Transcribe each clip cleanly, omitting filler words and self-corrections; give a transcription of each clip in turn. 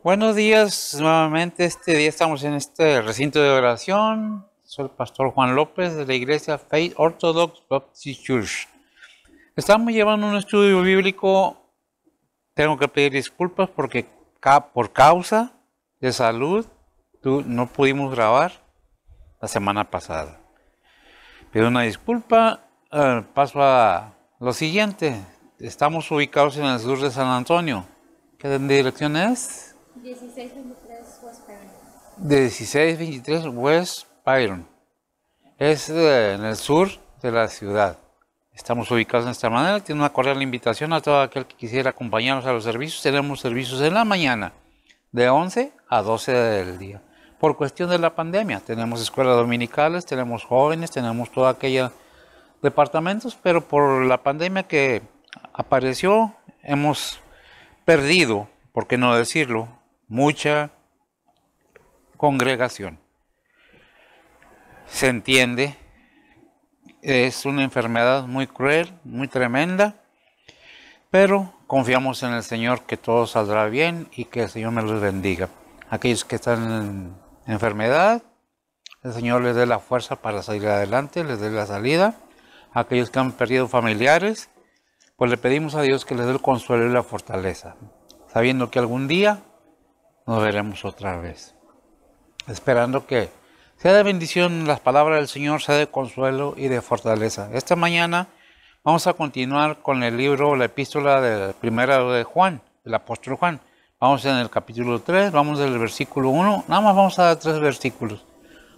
Buenos días, nuevamente este día estamos en este recinto de oración. Soy el pastor Juan López de la iglesia Faith Orthodox Baptist Church. Estamos llevando un estudio bíblico. Tengo que pedir disculpas porque por causa de salud no pudimos grabar la semana pasada. Pido una disculpa. Paso a lo siguiente. Estamos ubicados en el sur de San Antonio. ¿Qué dirección es? 1623 West Byron. De 1623 West Byron. Es en el sur de la ciudad. Estamos ubicados de esta manera. Tiene una cordial invitación a todo aquel que quisiera acompañarnos a los servicios. Tenemos servicios en la mañana, de 11 a 12 del día. Por cuestión de la pandemia, tenemos escuelas dominicales, tenemos jóvenes, tenemos toda aquella departamentos, pero por la pandemia que apareció, hemos perdido, por qué no decirlo, mucha congregación. Se entiende, es una enfermedad muy cruel, muy tremenda, pero confiamos en el Señor que todo saldrá bien y que el Señor me los bendiga. Aquellos que están en enfermedad, el Señor les dé la fuerza para salir adelante, les dé la salida. Aquellos que han perdido familiares, pues le pedimos a Dios que les dé el consuelo y la fortaleza, sabiendo que algún día nos veremos otra vez. Esperando que sea de bendición las palabras del Señor, sea de consuelo y de fortaleza. Esta mañana vamos a continuar con el libro, la epístola de primera de Juan, del apóstol Juan. Vamos en el capítulo 3, vamos del versículo 1, nada más vamos a dar 3 versículos,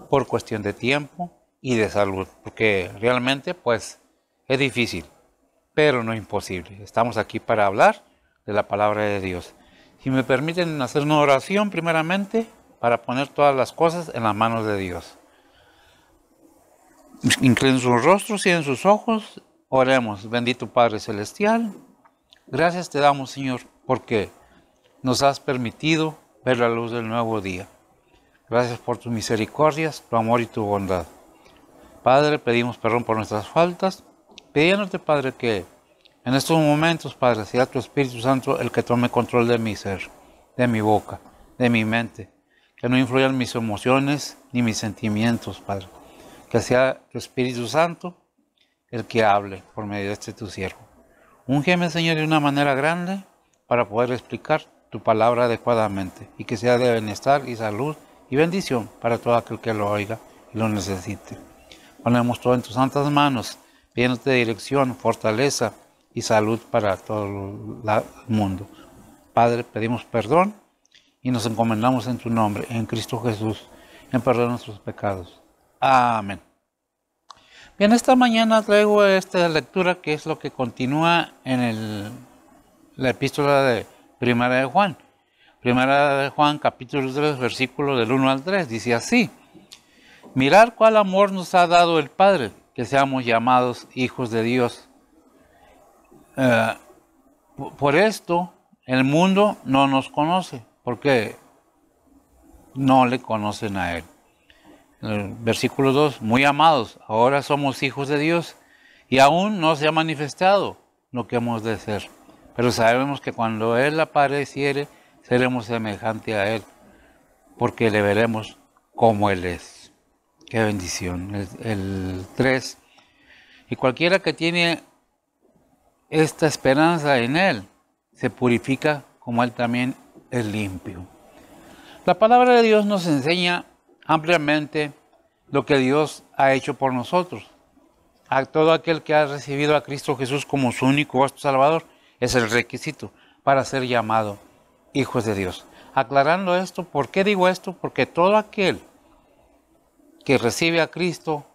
por cuestión de tiempo y de salud, porque realmente pues es difícil, pero no imposible. Estamos aquí para hablar de la palabra de Dios. Si me permiten hacer una oración primeramente, para poner todas las cosas en las manos de Dios. Inclinen sus rostros y en sus ojos, oremos. Bendito Padre Celestial, gracias te damos, Señor, porque nos has permitido ver la luz del nuevo día. Gracias por tus misericordias, tu amor y tu bondad. Padre, pedimos perdón por nuestras faltas, pidiéndote, Padre, que en estos momentos, Padre, sea tu Espíritu Santo el que tome control de mi ser, de mi boca, de mi mente, que no influyan mis emociones ni mis sentimientos, Padre. Que sea tu Espíritu Santo el que hable por medio de este tu siervo. Úngeme, Señor, de una manera grande para poder explicar tu palabra adecuadamente y que sea de bienestar y salud y bendición para todo aquel que lo oiga y lo necesite. Ponemos todo en tus santas manos, pidiéndote dirección, fortaleza y salud para todo el mundo. Padre, pedimos perdón y nos encomendamos en tu nombre, en Cristo Jesús, en perdón de nuestros pecados. Amén. Bien, esta mañana traigo esta lectura que es lo que continúa en la epístola de Primera de Juan. Primera de Juan, capítulo 3, versículo del 1 al 3, dice así: Mirad cuál amor nos ha dado el Padre, que seamos llamados hijos de Dios. Por esto el mundo no nos conoce, porque no le conocen a Él. El versículo 2, muy amados, ahora somos hijos de Dios y aún no se ha manifestado lo que hemos de ser. Pero sabemos que cuando Él apareciere, seremos semejantes a Él, porque le veremos como Él es. Qué bendición. El 3, y cualquiera que tiene esta esperanza en Él, se purifica como Él también es limpio. La palabra de Dios nos enseña ampliamente lo que Dios ha hecho por nosotros. A todo aquel que ha recibido a Cristo Jesús como su único Salvador, es el requisito para ser llamado hijos de Dios. Aclarando esto, ¿por qué digo esto? Porque todo aquel que recibe a Cristo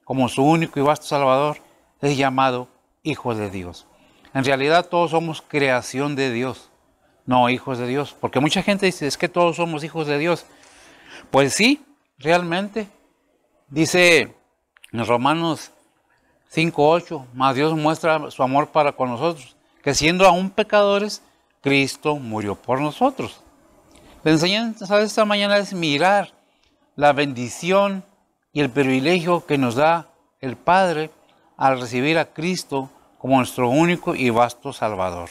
como su único y vasto Salvador es llamado hijo de Dios. En realidad todos somos creación de Dios, no hijos de Dios, porque mucha gente dice, es que todos somos hijos de Dios. Pues sí, realmente, dice en Romanos 5:8, mas Dios muestra su amor para con nosotros, que siendo aún pecadores, Cristo murió por nosotros. La enseñanza de esta mañana es mirar la bendición y el privilegio que nos da el Padre al recibir a Cristo como nuestro único y vasto Salvador.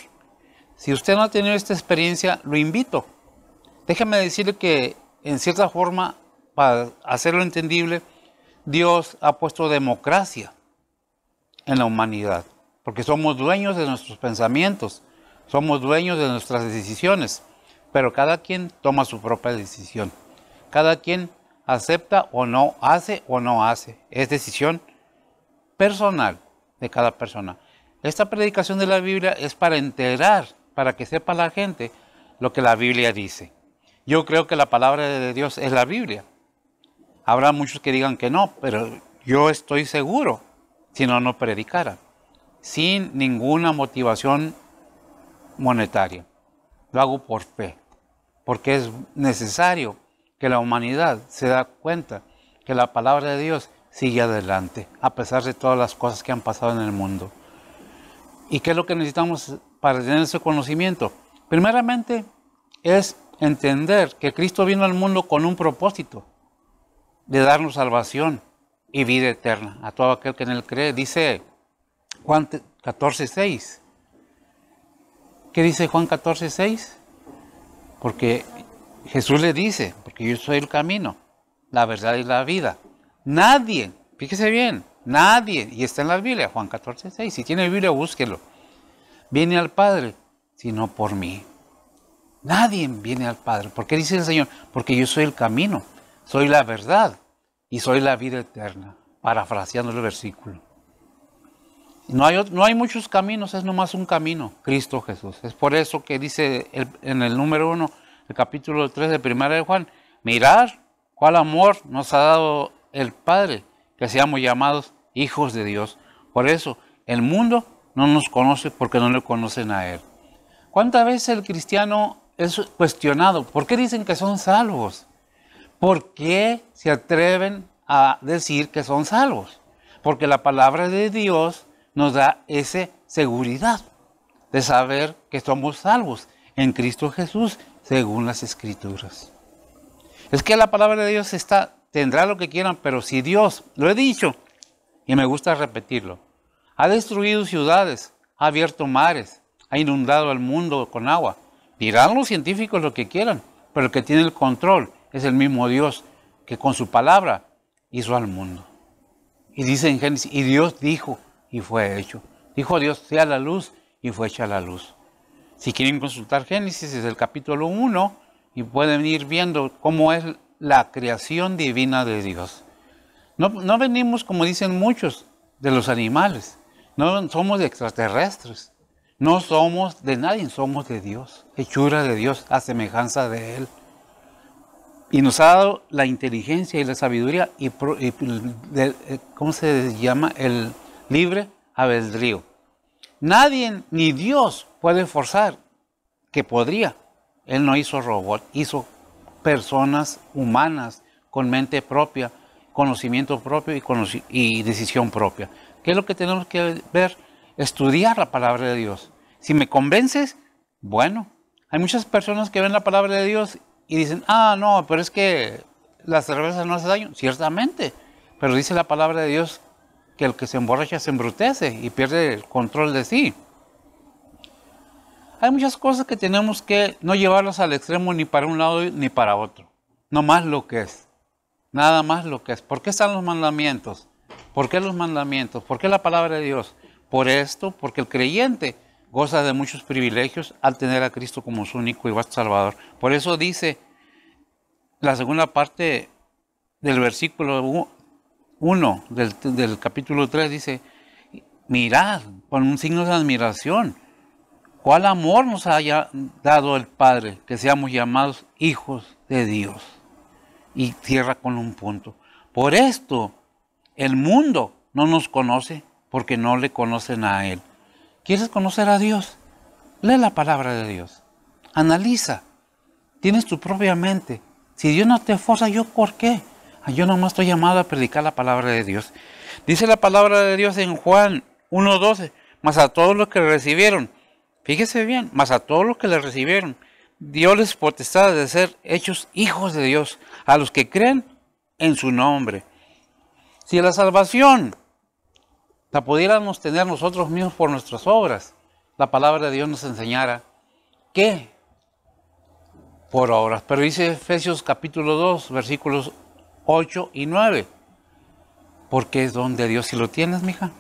Si usted no ha tenido esta experiencia, lo invito. Déjeme decirle que, en cierta forma, para hacerlo entendible, Dios ha puesto democracia en la humanidad, porque somos dueños de nuestros pensamientos, somos dueños de nuestras decisiones, pero cada quien toma su propia decisión. Cada quien acepta o no hace o no hace. Es decisión personal de cada persona. Esta predicación de la Biblia es para enterar, para que sepa la gente lo que la Biblia dice. Yo creo que la palabra de Dios es la Biblia. Habrá muchos que digan que no, pero yo estoy seguro, si no, no predicara, sin ninguna motivación monetaria. Lo hago por fe, porque es necesario que la humanidad se da cuenta que la palabra de Dios sigue adelante, a pesar de todas las cosas que han pasado en el mundo. ¿Y qué es lo que necesitamos para tener ese conocimiento? Primeramente, es entender que Cristo vino al mundo con un propósito de darnos salvación y vida eterna a todo aquel que en él cree. Dice Juan 14:6. ¿Qué dice Juan 14:6? Porque Jesús le dice, porque yo soy el camino, la verdad y la vida. Nadie, fíjese bien, nadie, y está en la Biblia, Juan 14:6, si tiene Biblia búsquelo, viene al Padre, sino por mí. Nadie viene al Padre. ¿Por qué dice el Señor? Porque yo soy el camino, soy la verdad y soy la vida eterna, parafraseando el versículo. No hay muchos caminos, es nomás un camino, Cristo Jesús. Es por eso que dice en el número 1, el capítulo 3 de 1 de Juan, mirad cuál amor nos ha dado el Padre, que seamos llamados hijos de Dios. Por eso el mundo no nos conoce porque no le conocen a Él. ¿Cuántas veces el cristiano es cuestionado? ¿Por qué dicen que son salvos? ¿Por qué se atreven a decir que son salvos? Porque la palabra de Dios nos da esa seguridad de saber que somos salvos en Cristo Jesús, según las Escrituras. Es que la palabra de Dios tendrá lo que quieran, pero si Dios, lo he dicho, y me gusta repetirlo, ha destruido ciudades, ha abierto mares, ha inundado al mundo con agua, dirán los científicos lo que quieran, pero el que tiene el control es el mismo Dios que con su palabra hizo al mundo. Y dice en Génesis, y Dios dijo, y fue hecho. Dijo Dios, sea la luz, y fue hecha la luz. Si quieren consultar Génesis, es el capítulo 1, y pueden ir viendo cómo es la creación divina de Dios. No venimos, como dicen muchos, de los animales. No somos extraterrestres. No somos de nadie, somos de Dios. Hechura de Dios, a semejanza de Él. Y nos ha dado la inteligencia y la sabiduría y ¿cómo se llama? El libre albedrío. Nadie, ni Dios, puede forzar, que podría. Él no hizo robot, hizo personas humanas con mente propia, conocimiento propio y decisión propia. ¿Qué es lo que tenemos que ver? Estudiar la palabra de Dios. Si me convences, bueno. Hay muchas personas que ven la palabra de Dios y dicen, no, pero es que la cerveza no hace daño. Ciertamente, pero dice la palabra de Dios que el que se emborracha se embrutece y pierde el control de sí. Hay muchas cosas que tenemos que no llevarlas al extremo ni para un lado ni para otro. No más lo que es. Nada más lo que es. ¿Por qué están los mandamientos? ¿Por qué los mandamientos? ¿Por qué la palabra de Dios? Por esto, porque el creyente goza de muchos privilegios al tener a Cristo como su único y vasto Salvador. Por eso dice la segunda parte del versículo 1 del capítulo 3, dice, mirad, con un signo de admiración, cuál amor nos haya dado el Padre, que seamos llamados hijos de Dios. Y cierra con un punto. Por esto, el mundo no nos conoce porque no le conocen a Él. ¿Quieres conocer a Dios? Lee la palabra de Dios. Analiza. Tienes tu propia mente. Si Dios no te esfuerza, ¿yo por qué? Yo nomás estoy llamado a predicar la palabra de Dios. Dice la palabra de Dios en Juan 1:12. Mas a todos los que le recibieron, fíjese bien, mas a todos los que le recibieron, Dios potestad de ser hechos hijos de Dios, a los que creen en su nombre. Si la salvación la pudiéramos tener nosotros mismos por nuestras obras, la palabra de Dios nos enseñara que por obras. Pero dice Efesios capítulo 2, versículos 8 y 9. Porque es don de Dios. Si lo tienes, mija.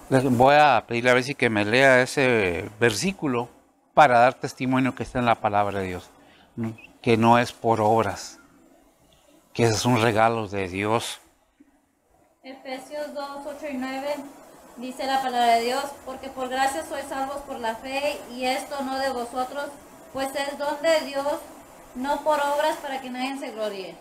Voy a pedirle a ver si que me lea ese versículo para dar testimonio que está en la palabra de Dios. Que no es por obras, que es un regalo de Dios. Efesios 2, 8 y 9 dice la palabra de Dios, porque por gracia sois salvos por la fe, y esto no de vosotros, pues es don de Dios, no por obras para que nadie se gloríe.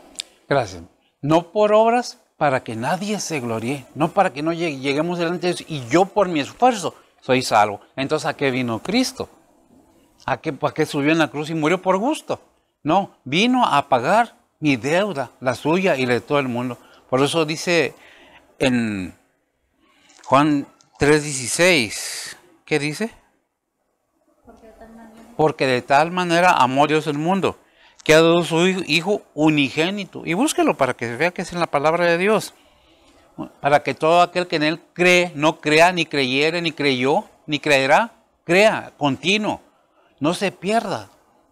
Gracias. No por obras para que nadie se gloríe, no para que no lleguemos delante de Dios y yo por mi esfuerzo soy salvo. Entonces, ¿a qué vino Cristo? ¿Para qué subió en la cruz y murió por gusto? No, vino a pagar mi deuda, la suya y la de todo el mundo. Por eso dice en Juan 3:16, ¿qué dice? Porque de tal manera amó Dios el mundo, que ha dado su Hijo unigénito. Y búsquelo para que vea que es en la palabra de Dios. Para que todo aquel que en Él cree, no crea, ni creyere, ni creyó, ni creerá, crea, continuo. No se pierda,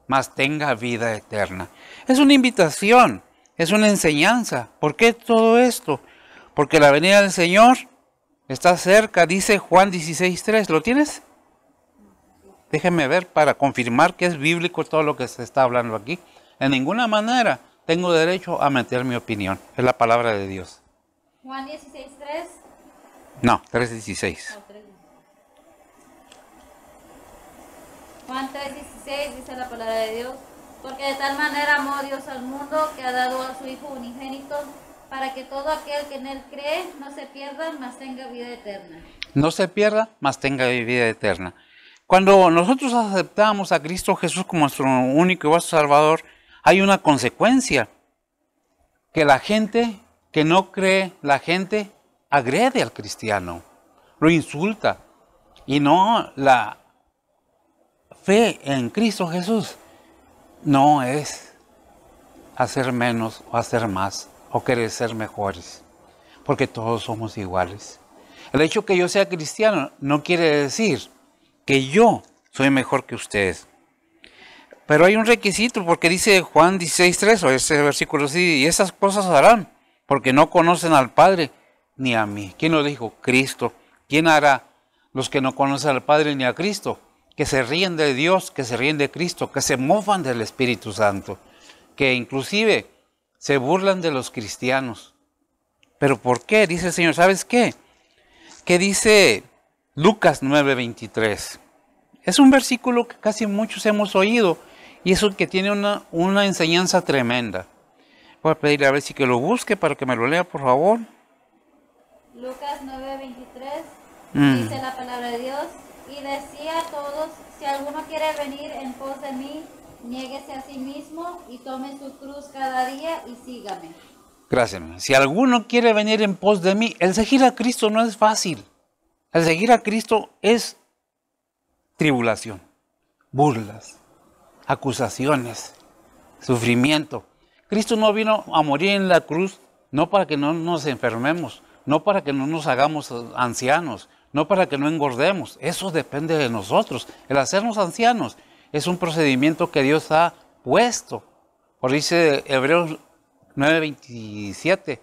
mas tenga vida eterna. Es una invitación, es una enseñanza. ¿Por qué todo esto? Porque la venida del Señor está cerca, dice Juan 16:3. ¿Lo tienes? Déjenme ver para confirmar que es bíblico todo lo que se está hablando aquí. En ninguna manera tengo derecho a meter mi opinión. Es la palabra de Dios. Juan 16:3. No, 3:16. Juan 3:16 dice la palabra de Dios, porque de tal manera amó Dios al mundo que ha dado a su Hijo unigénito, para que todo aquel que en Él cree no se pierda, mas tenga vida eterna. No se pierda, mas tenga vida eterna. Cuando nosotros aceptamos a Cristo Jesús como nuestro único y vuestro Salvador, hay una consecuencia. Que la gente que no cree, la gente agrede al cristiano, lo insulta. Y no, la fe en Cristo Jesús no es hacer menos o hacer más o querer ser mejores, porque todos somos iguales. El hecho que yo sea cristiano no quiere decir que yo soy mejor que ustedes. Pero hay un requisito, porque dice Juan 16:3, o ese versículo así, y esas cosas harán, porque no conocen al Padre ni a mí. ¿Quién lo dijo? Cristo. ¿Quién hará los que no conocen al Padre ni a Cristo? Que se ríen de Dios, que se ríen de Cristo, que se mofan del Espíritu Santo, que inclusive se burlan de los cristianos. ¿Pero por qué? Dice el Señor, ¿sabes qué? ¿Qué dice Lucas 9:23? Es un versículo que casi muchos hemos oído y eso que tiene una enseñanza tremenda. Voy a pedirle a ver si que lo busque para que me lo lea, por favor. Lucas 9:23 dice la palabra de Dios, y decía a todos, si alguno quiere venir en pos de mí, niéguese a sí mismo y tome su cruz cada día y sígame. Gracias. Si alguno quiere venir en pos de mí, el seguir a Cristo no es fácil. El seguir a Cristo es tribulación, burlas, acusaciones, sufrimiento. Cristo no vino a morir en la cruz no para que no nos enfermemos, no para que no nos hagamos ancianos, no para que no engordemos. Eso depende de nosotros. El hacernos ancianos es un procedimiento que Dios ha puesto. Por dice Hebreos 9:27,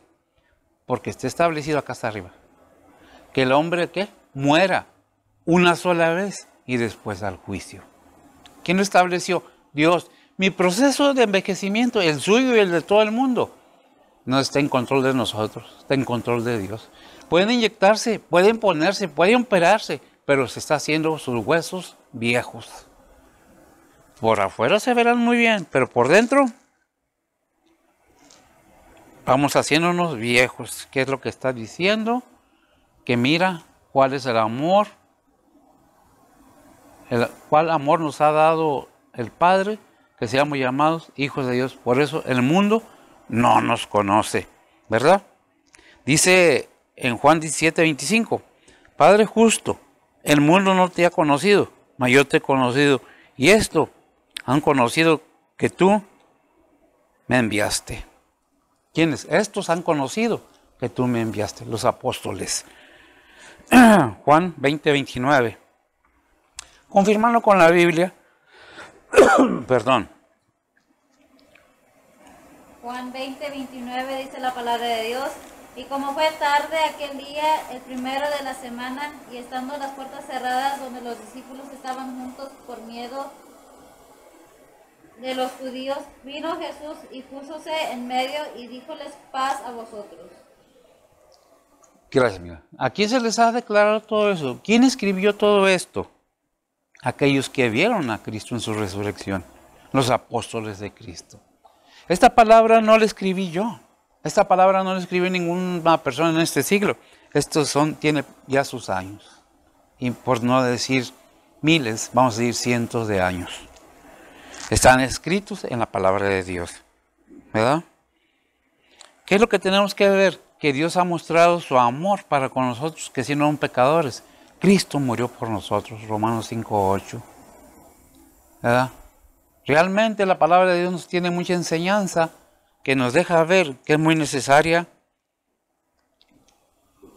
porque está establecido acá hasta arriba, que el hombre ¿qué? Muera una sola vez y después al juicio. ¿Quién lo estableció? Dios. Mi proceso de envejecimiento, el suyo y el de todo el mundo, no está en control de nosotros, está en control de Dios. Pueden inyectarse, pueden ponerse, pueden operarse, pero se está haciendo sus huesos viejos. Por afuera se verán muy bien, pero por dentro vamos haciéndonos viejos. ¿Qué es lo que está diciendo? Que mira cuál es el amor, cuál amor nos ha dado el Padre, que seamos llamados hijos de Dios. Por eso el mundo no nos conoce, ¿verdad? Dice en Juan 17:25, Padre justo, el mundo no te ha conocido, mas yo te he conocido, y esto han conocido que tú me enviaste. ¿Quiénes? Estos han conocido que tú me enviaste, los apóstoles. Juan 20:29. Confirmando con la Biblia, Perdón. Juan 20, 29 dice la palabra de Dios. Y como fue tarde aquel día, el primero de la semana, y estando las puertas cerradas donde los discípulos estaban juntos por miedo de los judíos, vino Jesús y púsose en medio y díjoles: paz a vosotros. Gracias, amiga. ¿A quién se les ha declarado todo eso? ¿Quién escribió todo esto? Aquellos que vieron a Cristo en su resurrección, los apóstoles de Cristo. Esta palabra no la escribí yo. Esta palabra no la escribió ninguna persona en este siglo. Tiene ya sus años. Y por no decir miles, vamos a decir cientos de años. Están escritos en la palabra de Dios. ¿Verdad? ¿Qué es lo que tenemos que ver? Que Dios ha mostrado su amor para con nosotros, que siendo aún pecadores, Cristo murió por nosotros. Romanos 5:8. ¿Verdad? Realmente la palabra de Dios nos tiene mucha enseñanza que nos deja ver que es muy necesaria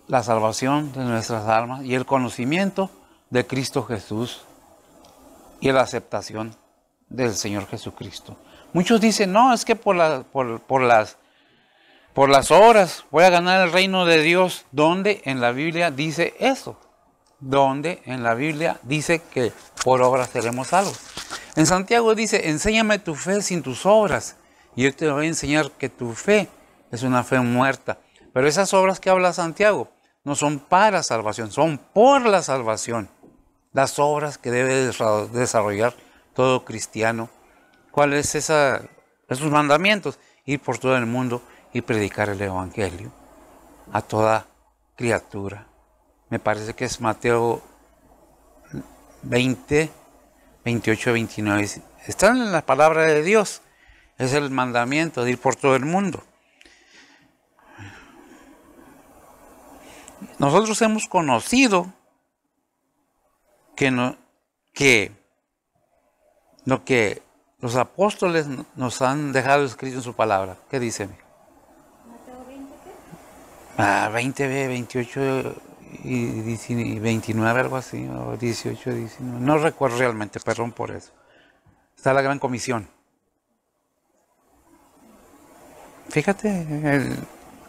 la salvación de nuestras almas y el conocimiento de Cristo Jesús y la aceptación del Señor Jesucristo. Muchos dicen, no, es que por las obras voy a ganar el reino de Dios. ¿Dónde en la Biblia dice eso? ¿Dónde en la Biblia dice que por obras seremos salvos? En Santiago dice, enséñame tu fe sin tus obras. Y yo te voy a enseñar que tu fe es una fe muerta. Pero esas obras que habla Santiago no son para salvación, son por la salvación. Las obras que debe desarrollar todo cristiano. ¿Cuáles esos mandamientos? Ir por todo el mundo y predicar el Evangelio a toda criatura. Me parece que es Mateo 20, 28, 29. Están en la palabra de Dios. Es el mandamiento de ir por todo el mundo. Nosotros hemos conocido lo que los apóstoles nos han dejado escrito en su palabra. ¿Qué dice? Mateo 20, ¿qué? 20, 28 y 29, algo así, o 18, 19. No recuerdo realmente, perdón por eso. Está la gran comisión. Fíjate,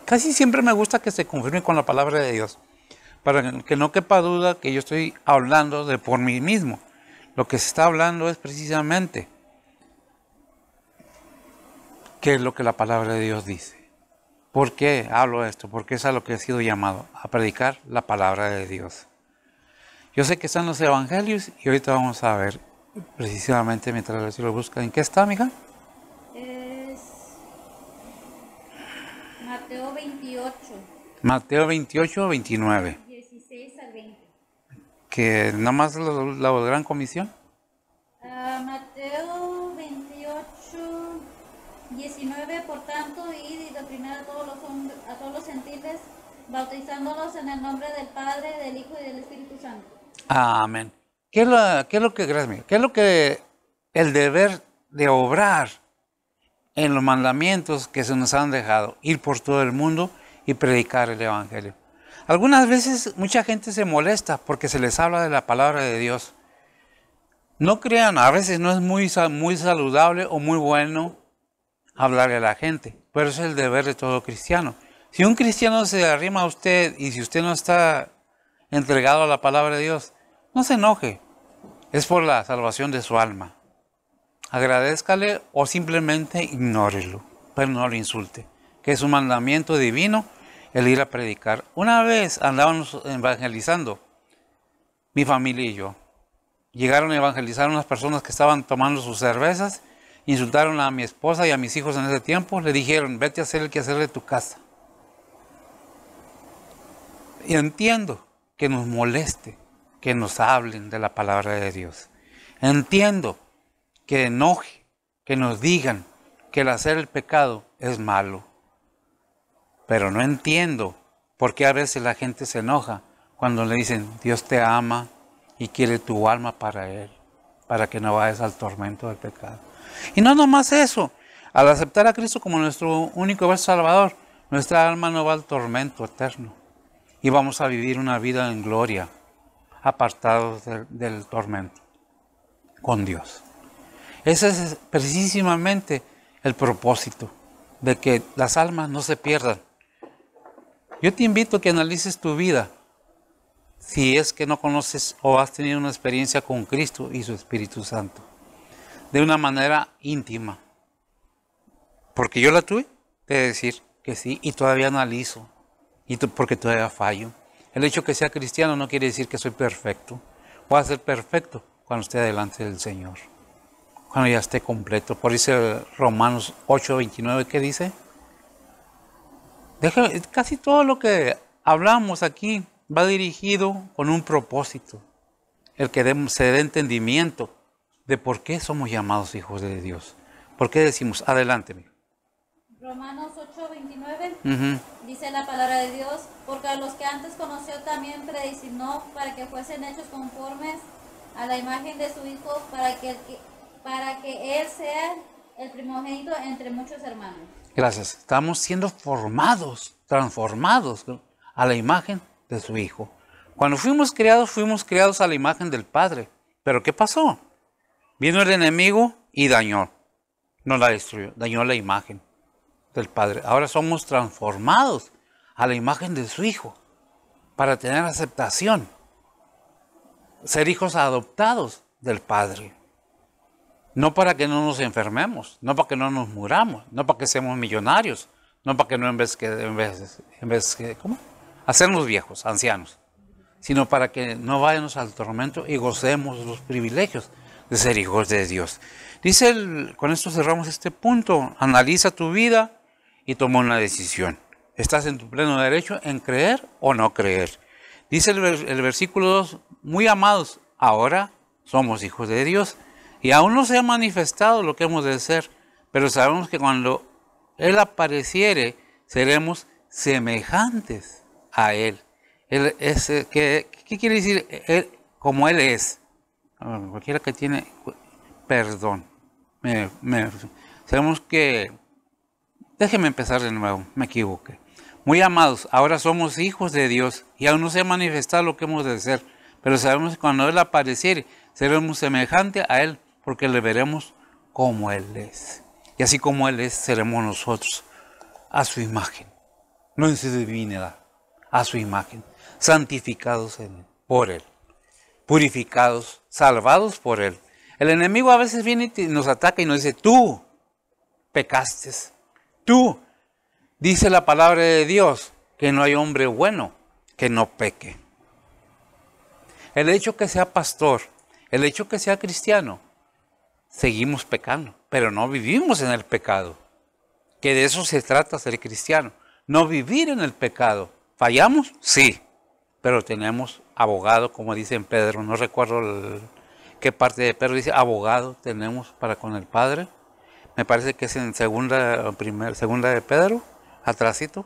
casi siempre me gusta que se confirme con la palabra de Dios, para que no quepa duda que yo estoy hablando de por mí mismo. Lo que se está hablando es precisamente qué es lo que la palabra de Dios dice. ¿Por qué hablo esto? Porque es a lo que he sido llamado, a predicar la palabra de Dios. Yo sé que están los evangelios y ahorita vamos a ver precisamente mientras lo buscan. ¿En qué está, amiga? Mateo 28. Mateo 28, 29. 16 al 20. Que nada más la gran comisión. Mateo 28, 19, por tanto, id y doctrinad a todos los gentiles, bautizándolos en el nombre del Padre, del Hijo y del Espíritu Santo. Amén. ¿Qué es lo que, gracias mío? ¿Qué es lo que el deber de obrar en los mandamientos que se nos han dejado? Ir por todo el mundo y predicar el Evangelio. Algunas veces mucha gente se molesta porque se les habla de la palabra de Dios. No crean, a veces no es muy saludable o muy bueno hablarle a la gente, pero es el deber de todo cristiano. Si un cristiano se arrima a usted y si usted no está entregado a la palabra de Dios, no se enoje, es por la salvación de su alma. Agradézcale o simplemente ignórelo, pero no lo insulte, que es un mandamiento divino el ir a predicar. Una vez andábamos evangelizando, mi familia y yo. Llegaron a evangelizar unas personas que estaban tomando sus cervezas, insultaron a mi esposa y a mis hijos en ese tiempo, le dijeron, vete a hacer el quehacer de tu casa. Y entiendo que nos moleste, que nos hablen de la palabra de Dios. Entiendo que enoje, que nos digan que el hacer el pecado es malo. Pero no entiendo por qué a veces la gente se enoja cuando le dicen, Dios te ama y quiere tu alma para Él, para que no vayas al tormento del pecado. Y no nomás eso, al aceptar a Cristo como nuestro único Salvador, nuestra alma no va al tormento eterno. Y vamos a vivir una vida en gloria, apartados del tormento, con Dios. Ese es precisamente el propósito, de que las almas no se pierdan. Yo te invito a que analices tu vida, si es que no conoces o has tenido una experiencia con Cristo y su Espíritu Santo, de una manera íntima. Porque yo la tuve, de decir que sí, y todavía analizo, porque todavía fallo. El hecho que sea cristiano no quiere decir que soy perfecto. Voy a ser perfecto cuando esté delante del Señor, cuando ya esté completo. Por eso Romanos 8:29, ¿qué dice? Casi todo lo que hablamos aquí va dirigido con un propósito, el que se dé entendimiento de por qué somos llamados hijos de Dios. ¿Por qué decimos? Adelante, amigo. Romanos 8:29 dice la palabra de Dios, porque a los que antes conoció también predestinó para que fuesen hechos conformes a la imagen de su Hijo, para que Él sea el primogénito entre muchos hermanos. Gracias. Estamos siendo formados, transformados a la imagen de su Hijo. Cuando fuimos creados a la imagen del Padre. ¿Pero qué pasó? Vino el enemigo y dañó. No la destruyó, dañó la imagen del Padre. Ahora somos transformados a la imagen de su Hijo para tener aceptación. Ser hijos adoptados del Padre. No para que no nos enfermemos, no para que no nos muramos, no para que seamos millonarios, no para que no en vez que ¿cómo? Hacernos viejos, ancianos, sino para que no vayamos al tormento y gocemos los privilegios de ser hijos de Dios. Dice, con esto cerramos este punto, analiza tu vida y toma una decisión. ¿Estás en tu pleno derecho en creer o no creer? Dice el versículo 2, muy amados, ahora somos hijos de Dios. Y aún no se ha manifestado lo que hemos de ser, pero sabemos que cuando Él apareciere, seremos semejantes a Él. ¿Qué quiere decir? Como Él es. Cualquiera que tiene perdón. Sabemos que... Déjeme empezar de nuevo, me equivoqué. Muy amados, ahora somos hijos de Dios y aún no se ha manifestado lo que hemos de ser, pero sabemos que cuando Él apareciere, seremos semejantes a Él, porque le veremos como Él es. Y así como Él es, seremos nosotros, a su imagen, no en su divinidad, a su imagen, santificados por Él, purificados, salvados por Él. El enemigo a veces viene y nos ataca y nos dice, tú pecaste, tú. Dice la palabra de Dios que no hay hombre bueno que no peque. El hecho que sea pastor, el hecho que sea cristiano, seguimos pecando, pero no vivimos en el pecado. Que de eso se trata ser cristiano, no vivir en el pecado. ¿Fallamos? Sí, pero tenemos abogado, como dice en Pedro, no recuerdo qué parte de Pedro dice, abogado tenemos para con el Padre. Me parece que es en segunda de Pedro, atrásito.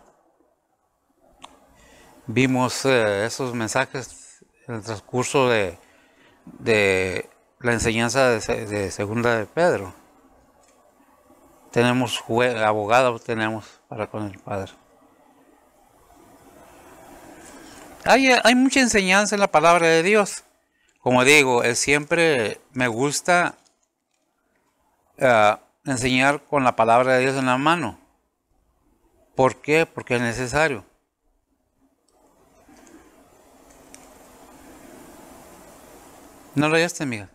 Vimos esos mensajes en el transcurso de la enseñanza de segunda de Pedro. Tenemos abogado, tenemos para con el Padre. Hay mucha enseñanza en la palabra de Dios. Como digo, siempre me gusta enseñar con la palabra de Dios en la mano. ¿Por qué? Porque es necesario. ¿No lo hallaste, amiga?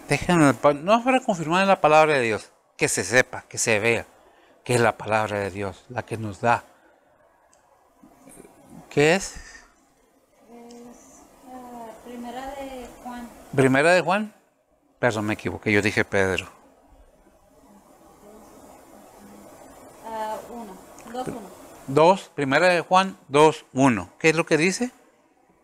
Déjenme, no para confirmar la palabra de Dios, que se sepa, que se vea, que es la palabra de Dios, la que nos da. ¿Qué es? Primera de Juan. ¿Primera de Juan? Perdón, me equivoqué, yo dije Pedro. 2, Primera de Juan 2:1. ¿Qué es lo que dice?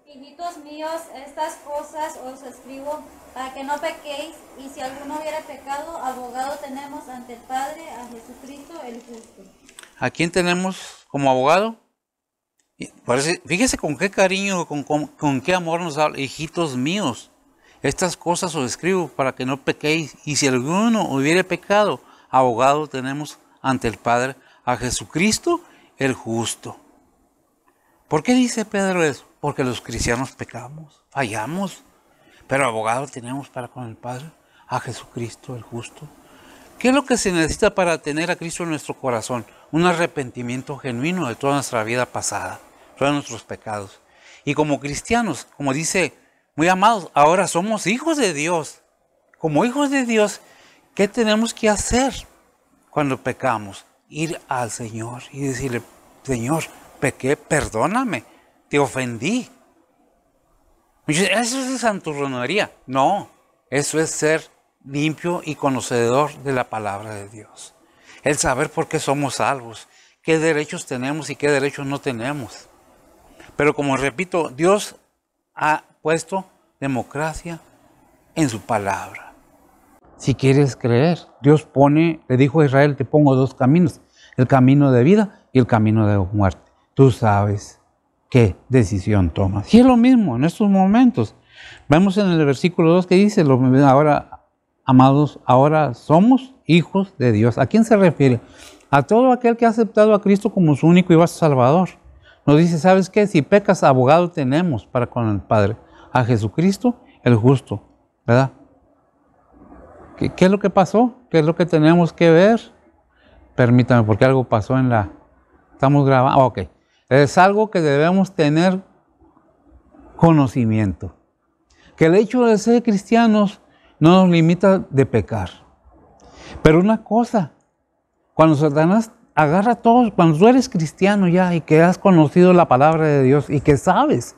Hijitos míos, estas cosas os escribo para que no pequéis, y si alguno hubiera pecado, abogado tenemos ante el Padre, a Jesucristo el justo. ¿A quién tenemos como abogado? Fíjese con qué cariño, con qué amor nos habla. Hijitos míos, estas cosas os escribo para que no pequéis, y si alguno hubiera pecado, abogado tenemos ante el Padre, a Jesucristo el justo. ¿Por qué dice Pedro eso? Porque los cristianos pecamos, fallamos. Pero abogado tenemos para con el Padre, a Jesucristo el justo. ¿Qué es lo que se necesita para tener a Cristo en nuestro corazón? Un arrepentimiento genuino de toda nuestra vida pasada, todos nuestros pecados. Y como cristianos, como dice, muy amados, ahora somos hijos de Dios. Como hijos de Dios, ¿qué tenemos que hacer cuando pecamos? Ir al Señor y decirle, Señor, pequé, perdóname, te ofendí. Eso es santurronería. No, eso es ser limpio y conocedor de la palabra de Dios. El saber por qué somos salvos, qué derechos tenemos y qué derechos no tenemos. Pero como repito, Dios ha puesto democracia en su palabra. Si quieres creer, Dios le dijo a Israel, te pongo dos caminos, el camino de vida y el camino de muerte. Tú sabes qué decisión tomas. Y es lo mismo en estos momentos. Vemos en el versículo 2 que dice, ahora, amados, ahora somos hijos de Dios. ¿A quién se refiere? A todo aquel que ha aceptado a Cristo como su único y vasto Salvador. Nos dice, ¿sabes qué? Si pecas, abogado tenemos para con el Padre, a Jesucristo el justo, ¿verdad? ¿Qué es lo que pasó? ¿Qué es lo que tenemos que ver? Permítame, porque algo pasó estamos grabando. Ok. Es algo que debemos tener conocimiento. Que el hecho de ser cristianos no nos limita de pecar. Pero una cosa, cuando Satanás agarra a todos, cuando tú eres cristiano ya y que has conocido la palabra de Dios y que sabes,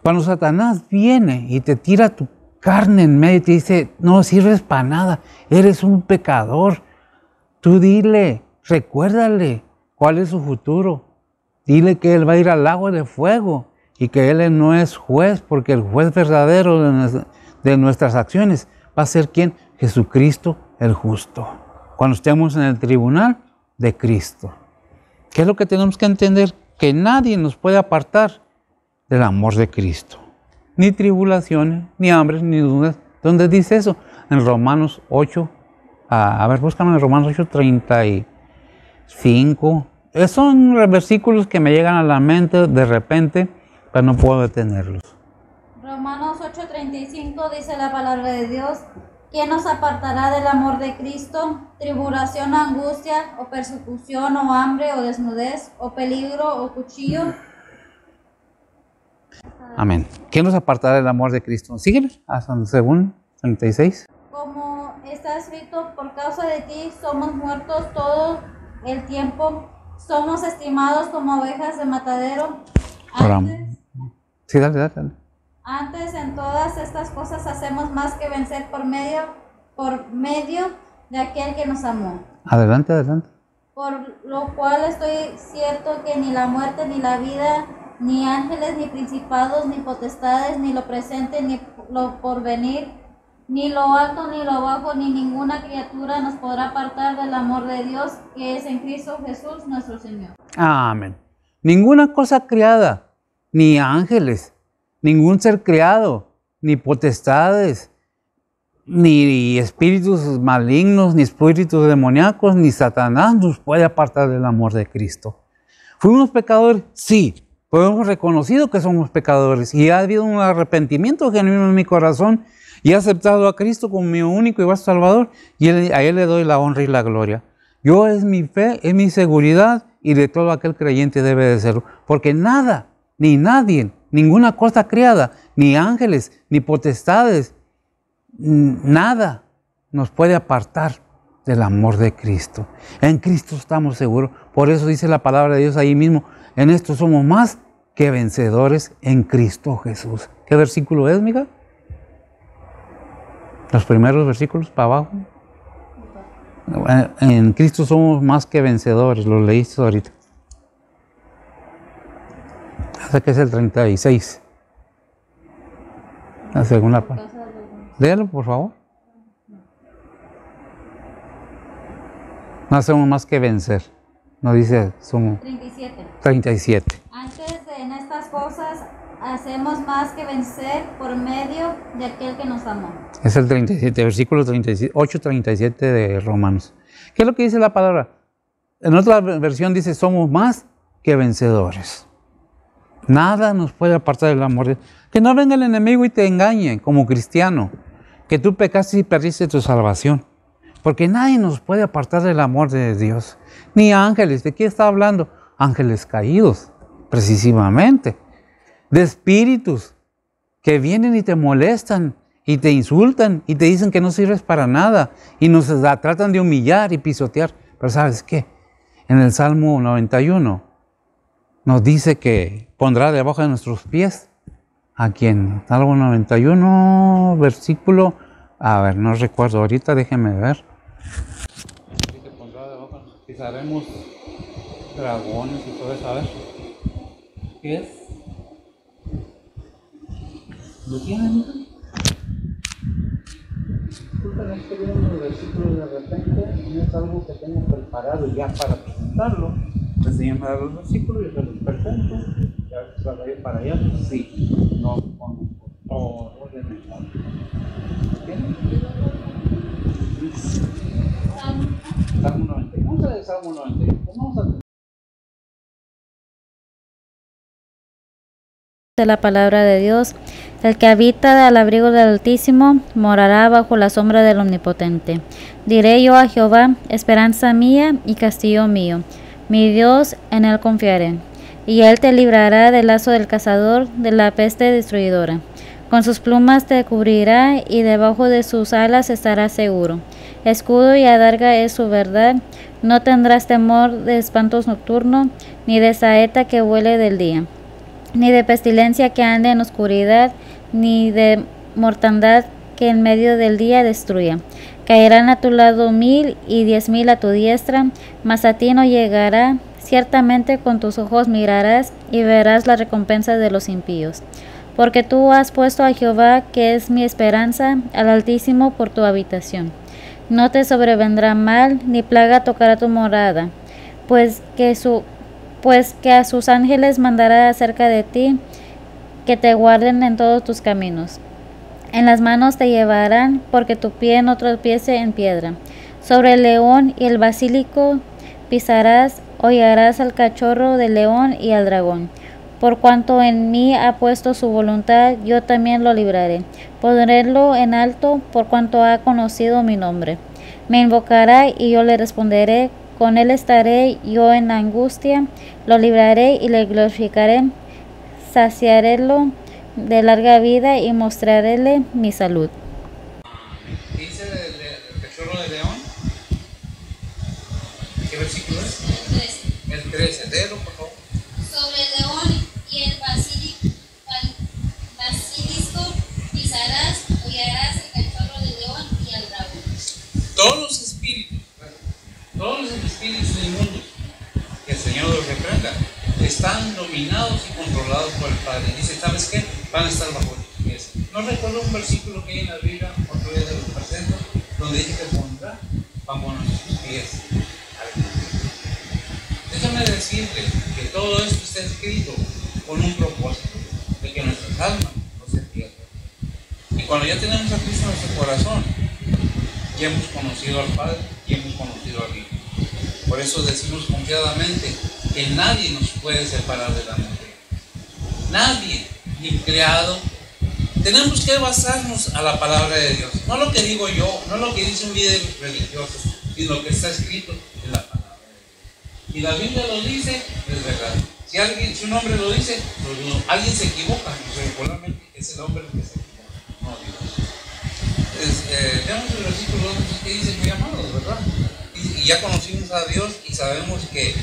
cuando Satanás viene y te tira tu carne en medio y te dice, no sirves para nada, eres un pecador, tú dile, recuérdale cuál es su futuro. Dile que Él va a ir al lago de fuego y que Él no es juez, porque el juez verdadero de nuestras acciones va a ser ¿quién? Jesucristo el justo. Cuando estemos en el tribunal de Cristo. ¿Qué es lo que tenemos que entender? Que nadie nos puede apartar del amor de Cristo. Ni tribulaciones, ni hambres, ni dudas. ¿Dónde dice eso? En Romanos 8. A ver, búscame en Romanos 8, 35. Son versículos que me llegan a la mente de repente, pero no puedo detenerlos. Romanos 8:35 dice la palabra de Dios, ¿quién nos apartará del amor de Cristo? Tribulación, angustia, o persecución, o hambre, o desnudez, o peligro, o cuchillo. Amén. ¿Quién nos apartará del amor de Cristo? Síguele, hasta según 36. Como está escrito, por causa de ti somos muertos todo el tiempo. Somos estimados como ovejas de matadero. Sí, dale. Antes en todas estas cosas hacemos más que vencer por medio de aquel que nos amó. Adelante. Por lo cual estoy cierto que ni la muerte, ni la vida, ni ángeles, ni principados, ni potestades, ni lo presente, ni lo porvenir, ni lo alto, ni lo bajo, ni ninguna criatura nos podrá apartar del amor de Dios que es en Cristo Jesús nuestro Señor. Amén. Ninguna cosa creada, ni ángeles, ningún ser creado, ni potestades, ni espíritus malignos, ni espíritus demoníacos, ni Satanás nos puede apartar del amor de Cristo. ¿Fuimos pecadores? Sí, pero hemos reconocido que somos pecadores y ha habido un arrepentimiento genuino en mi corazón y he aceptado a Cristo como mi único y vasto Salvador y a Él le doy la honra y la gloria. Yo es mi fe, es mi seguridad y de todo aquel creyente debe de serlo, porque nada, ni nadie, ninguna cosa creada, ni ángeles, ni potestades, nada nos puede apartar del amor de Cristo. En Cristo estamos seguros. Por eso dice la palabra de Dios ahí mismo, en esto somos más que vencedores en Cristo Jesús. ¿Qué versículo es, mija? Los primeros versículos para abajo. En Cristo somos más que vencedores, lo leíste ahorita. Hasta que es el 36. La segunda parte. Léalo, por favor. No hacemos más que vencer. No dice, somos 37. Antes de en estas cosas hacemos más que vencer por medio de aquel que nos amó. Es el 37, versículo 8:37 de Romanos. ¿Qué es lo que dice la palabra? En otra versión dice, somos más que vencedores. Nada nos puede apartar del amor de Dios. Que no venga el enemigo y te engañe como cristiano, que tú pecaste y perdiste tu salvación. Porque nadie nos puede apartar del amor de Dios. Ni ángeles. ¿De qué está hablando? Ángeles caídos, precisamente. De espíritus que vienen y te molestan y te insultan y te dicen que no sirves para nada y nos tratan de humillar y pisotear. Pero ¿sabes qué? En el Salmo 91 nos dice que pondrá debajo de nuestros pies a quien. Salmo 91, versículo, a ver, no recuerdo ahorita, déjenme ver. Dice, pondrá debajo, pisaremos dragones y todo eso, a ver. ¿Qué es? ¿Lo tienen? Disculpen, es que vieron los versículos de repente, no es algo que tengo preparado ya para presentarlo. Les voy a dar los versículos y se los presento. Ya se va a ir para allá. Sí, no conozco todo de memoria. Salmo 90. Vamos a ver Salmo 90. Vamos a de la palabra de Dios. El que habita al abrigo del Altísimo morará bajo la sombra del Omnipotente. Diré yo a Jehová, esperanza mía y castillo mío, mi Dios, en él confiaré. Y él te librará del lazo del cazador, de la peste destruidora. Con sus plumas te cubrirá y debajo de sus alas estarás seguro. Escudo y adarga es su verdad. No tendrás temor de espantos nocturnos, ni de saeta que vuele del día, ni de pestilencia que ande en oscuridad, ni de mortandad que en medio del día destruya. Caerán a tu lado 1000 y 10,000 a tu diestra, mas a ti no llegará. Ciertamente con tus ojos mirarás y verás la recompensa de los impíos. Porque tú has puesto a Jehová, que es mi esperanza, al Altísimo por tu habitación. No te sobrevendrá mal, ni plaga tocará tu morada, pues que a sus ángeles mandará acerca de ti, que te guarden en todos tus caminos. En las manos te llevarán, porque tu pie no tropiece en piedra. Sobre el león y el basílico pisarás, hollarás al cachorro del león y al dragón. Por cuanto en mí ha puesto su voluntad, yo también lo libraré. Pondrélo en alto, por cuanto ha conocido mi nombre. Me invocará y yo le responderé. Con él estaré yo en angustia, lo libraré y le glorificaré, saciarélo de larga vida y mostraréle mi salud. ¿Qué dice el cachorro de león? ¿Qué versículo es? El 13, léelo por favor. Sobre el león y el basilisco pisarás, hollarás el cachorro del león y al dragón. Todos los espíritus inmundos, que el Señor los reprenda, están dominados y controlados por el Padre. Dice, ¿sabes qué? Van a estar bajo tus pies. No recuerdo un versículo que hay en la Biblia, otro día de los presento, donde dice que pondrá bajo nuestros pies. Déjame decirle que todo esto está escrito con un propósito, de que nuestras almas no se pierdan. Y cuando ya tenemos a Cristo en nuestro corazón, ya hemos conocido al Padre y hemos conocido al Hijo. Por eso decimos confiadamente que nadie nos puede separar del amor de Dios. Nadie, ni creado. Tenemos que basarnos a la palabra de Dios. No lo que digo yo, no lo que dice un líder religioso, sino lo que está escrito en la palabra de Dios. Si la Biblia lo dice, es verdad. Si un hombre lo dice, alguien se equivoca. Regularmente es el hombre el que se equivoca, no Dios. Veamos el versículo 2 que dice, muy amados, ¿verdad? Y ya conocimos a Dios y sabemos que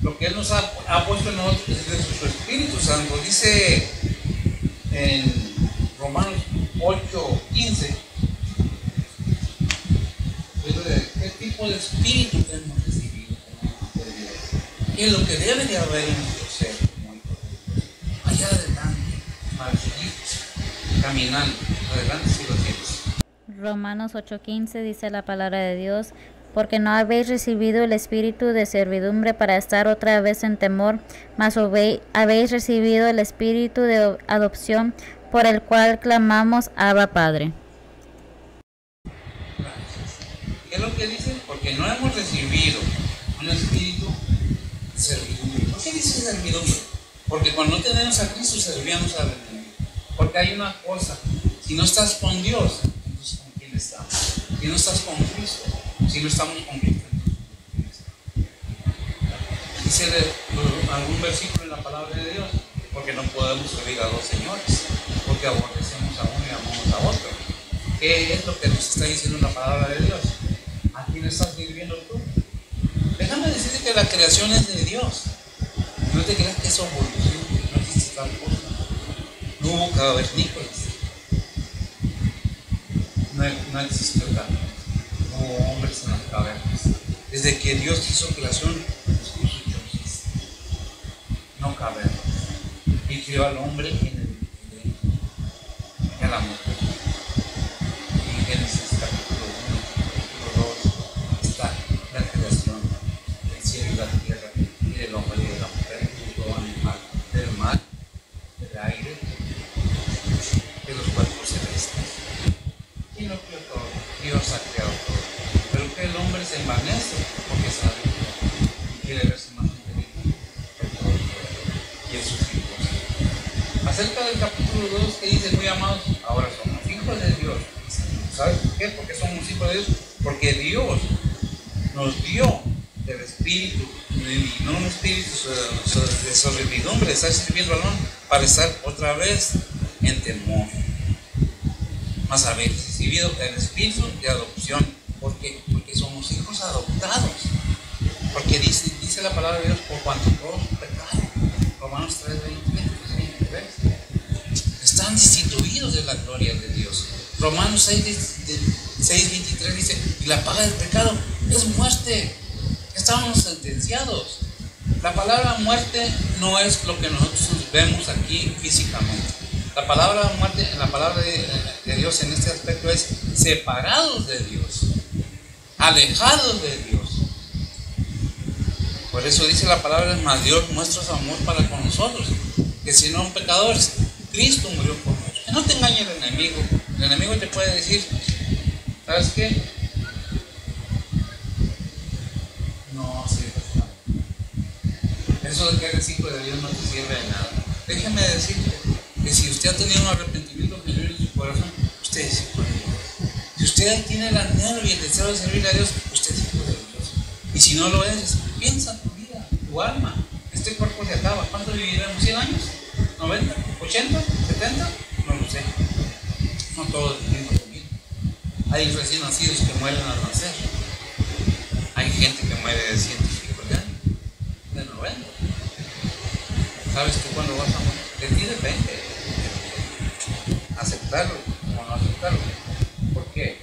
lo que Él nos ha puesto en nosotros es de su Espíritu Santo. Dice en Romanos 8:15, ¿qué tipo de espíritu hemos recibido de Dios? ¿Qué es lo que debe de haber en nuestro ser? Allá adelante, para seguir caminando, adelante si lo tienes. Romanos 8:15 dice la palabra de Dios, porque no habéis recibido el espíritu de servidumbre para estar otra vez en temor, mas habéis recibido el espíritu de adopción, por el cual clamamos, Abba, Padre. ¿Qué es lo que dice? Porque no hemos recibido un espíritu de servidumbre. ¿Por qué dice servidumbre? Porque cuando no tenemos a Cristo servíamos al enemigo. Porque hay una cosa, si no estás con Dios, entonces ¿con quién estamos? Si no estás con Cristo, si no estamos con Cristo, entonces ¿con quién estamos? Dice algún versículo en la palabra de Dios, porque no podemos servir a dos señores, porque aborrecemos a uno y amamos a otro. ¿Qué es lo que nos está diciendo la palabra de Dios? ¿A quién estás sirviendo tú? Déjame decirte que la creación es de Dios. No te creas que es evolución, no existe tal cosa. No hubo cavernícolas. No existió cavernas. No hubo hombres en las cavernas. Desde que Dios hizo creación, puso dioses, no cavernas. Y creó al hombre en el amor. En Génesis capítulo 1, capítulo 2, está la creación del cielo y la tierra, y del hombre y de la mujer, y todo animal, del mar, del aire, de los cuerpos celestes. ¿Quién lo creó todo? Dios ha creado todo. Pero que el hombre se envanece porque sabe y quiere verse más inteligente que todo y es sufrir cosas. Acerca del capítulo 2 que dice, muy amados, ahora somos hijos de Dios. ¿Sabes por qué? Porque somos hijos de Dios. Porque Dios nos dio del Espíritu, y no un espíritu de servidumbre, estar sirviendo al hombre para estar otra vez en temor. Más haber recibido el espíritu de adopción. ¿Por qué? Porque somos hijos adoptados. Porque dice la palabra de Dios, por cuanto todos pecaron. Romanos 3:23. Están destituidos de la gloria de Dios. Romanos 6:23 dice, y la paga del pecado es muerte. Estábamos sentenciados. La palabra muerte no es lo que nosotros vemos aquí físicamente. La palabra muerte en la palabra de Dios en este aspecto es separados de Dios, alejados de Dios. Por eso dice la palabra, más Dios muestra su amor para con nosotros, que si no pecadores, Cristo murió por nosotros. Que no te engañe el enemigo. El enemigo te puede decir, ¿sabes qué? No sirves nada. Eso de que eres hijo de Dios no te sirve de nada. Déjeme decirte que si usted ha tenido un arrepentimiento genuino en su corazón, usted es hijo de Dios. Si usted tiene el anhelo y el deseo de servir a Dios, usted es hijo de Dios. Y si no lo eres, piensa tu vida, tu alma. Este cuerpo se acaba. ¿Cuánto viviremos? ¿100 años? ¿90? ¿80? ¿70? No lo sé. No todos vivimos lo mismo. Hay recién nacidos que mueren al nacer. Hay gente que muere de 100 y pico de años, de 90. ¿Sabes tú cuándo vas a morir? De ti depende. Aceptarlo o no aceptarlo. ¿Por qué?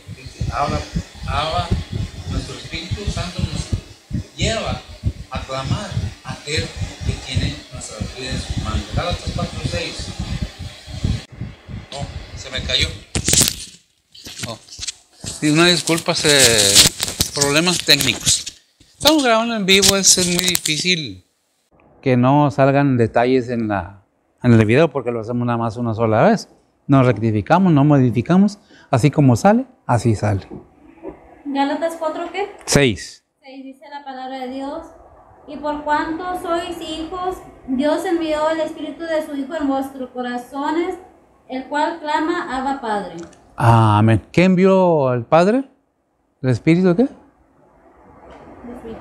Ahora nuestro Espíritu Santo nos lleva a clamar a aquel que tiene nuestras vidas en sus manos. Gálatas 4:6. Oh, se me cayó. Oh. Y una disculpa, problemas técnicos. Estamos grabando en vivo, es muy difícil que no salgan detalles en el video porque lo hacemos nada más una sola vez. No rectificamos, no modificamos, así como sale, así sale. Gálatas 4, ¿qué? 6. 6 dice la palabra de Dios. Y por cuanto sois hijos, Dios envió el Espíritu de su Hijo en vuestros corazones, el cual clama, Abba Padre. Amén. ¿Qué envió el Padre? ¿El Espíritu qué? De su Hijo.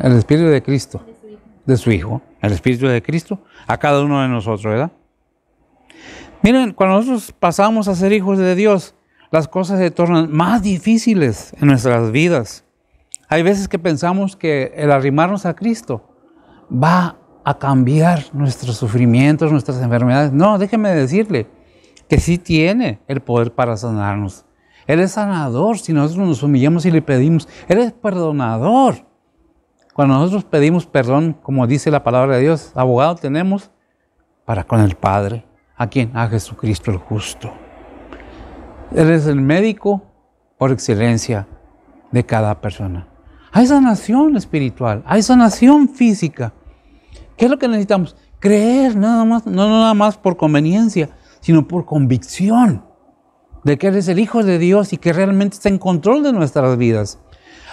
El Espíritu de Cristo. De su Hijo. De su Hijo. El Espíritu de Cristo a cada uno de nosotros, ¿verdad? Miren, cuando nosotros pasamos a ser hijos de Dios, las cosas se tornan más difíciles en nuestras vidas. Hay veces que pensamos que el arrimarnos a Cristo va a cambiar nuestros sufrimientos, nuestras enfermedades. No, déjeme decirle que sí tiene el poder para sanarnos. Él es sanador si nosotros nos humillamos y le pedimos. Él es perdonador. Cuando nosotros pedimos perdón, como dice la palabra de Dios, abogado tenemos para con el Padre. ¿A quién? A Jesucristo el justo. Él es el médico por excelencia de cada persona. Hay sanación espiritual, hay sanación física. ¿Qué es lo que necesitamos? Creer, nada más, no nada más por conveniencia, sino por convicción de que Él es el Hijo de Dios y que realmente está en control de nuestras vidas.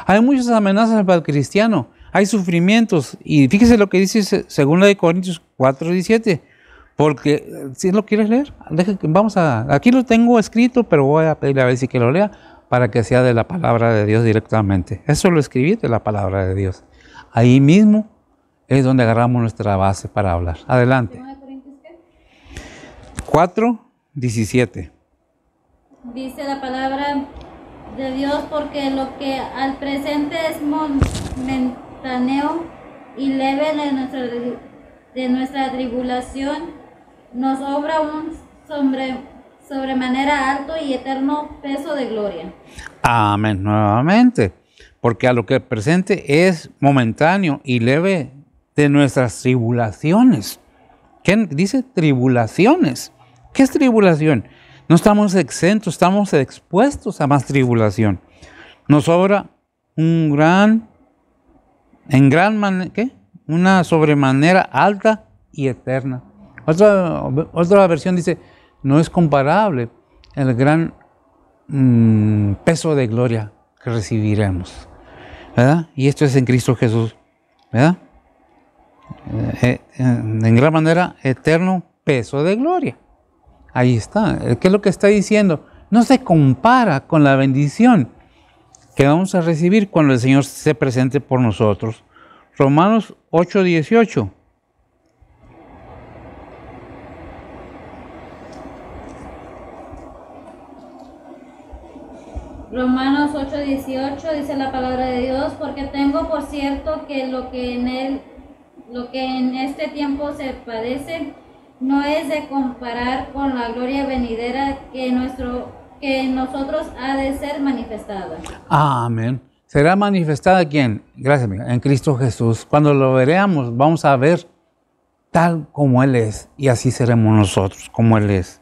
Hay muchas amenazas para el cristiano, hay sufrimientos. Y fíjese lo que dice 2 Corintios 4:17. Porque, si lo quieres leer, aquí lo tengo escrito, pero voy a pedirle a ver si que lo lea para que sea de la palabra de Dios directamente. Eso lo escribí de la palabra de Dios. Ahí mismo es donde agarramos nuestra base para hablar. Adelante. 4:17. Dice la palabra de Dios, porque lo que al presente es momentáneo y leve de nuestra tribulación, nos obra un sobremanera alto y eterno peso de gloria. Amén, nuevamente. Porque a lo que presente es momentáneo y leve de nuestras tribulaciones. ¿Qué dice? Tribulaciones. ¿Qué es tribulación? No estamos exentos, estamos expuestos a más tribulación. Nos sobra una sobremanera alta y eterna. Otra versión dice, no es comparable el gran peso de gloria que recibiremos, ¿verdad? Y esto es en Cristo Jesús, ¿verdad? En gran manera, eterno peso de gloria. Ahí está. ¿Qué es lo que está diciendo? No se compara con la bendición que vamos a recibir cuando el Señor se presente por nosotros. Romanos 8:18. Romanos 8:18 dice la palabra de Dios, porque tengo por cierto que lo que en este tiempo se padece no es de comparar con la gloria venidera que en nosotros ha de ser manifestada. Amén. ¿Será manifestada quién? Gracias, amiga. En Cristo Jesús. Cuando lo veamos, vamos a ver tal como Él es, y así seremos nosotros, como Él es.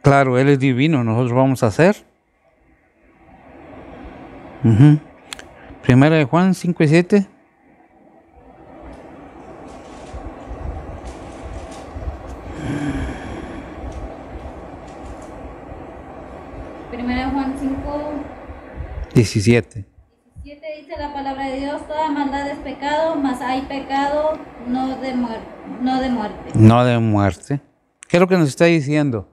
Claro, Él es divino, nosotros vamos a ser. Primera de Juan 5:7. Primera de Juan 17. 17 dice la palabra de Dios, toda maldad es pecado, mas hay pecado no de muerte. No de muerte. ¿Qué es lo que nos está diciendo?